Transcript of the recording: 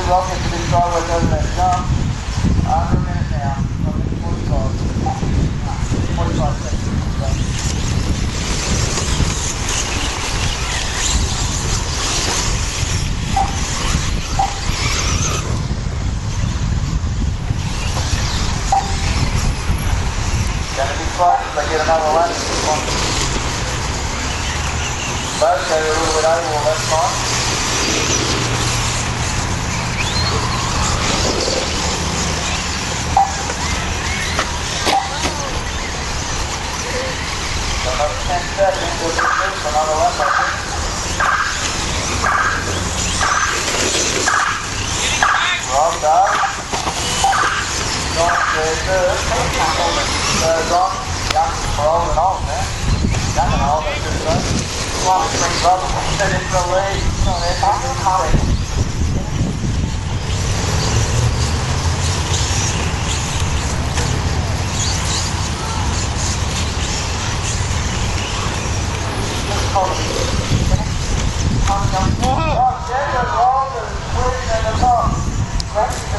rocket to this driveway over that jump. Under a minute now. 45. 45 seconds. Gonna be close if they get another lap. Both go a little bit over, well, that's fine. So another 10 seconds, we'll do this, another lap, I think. Robbed up. John says good. Goes on. Young for old and old, man. Young and old, I should say. One of the three brothers set into the lead. So they're coming. Oh, Jacob Walters winning in the top.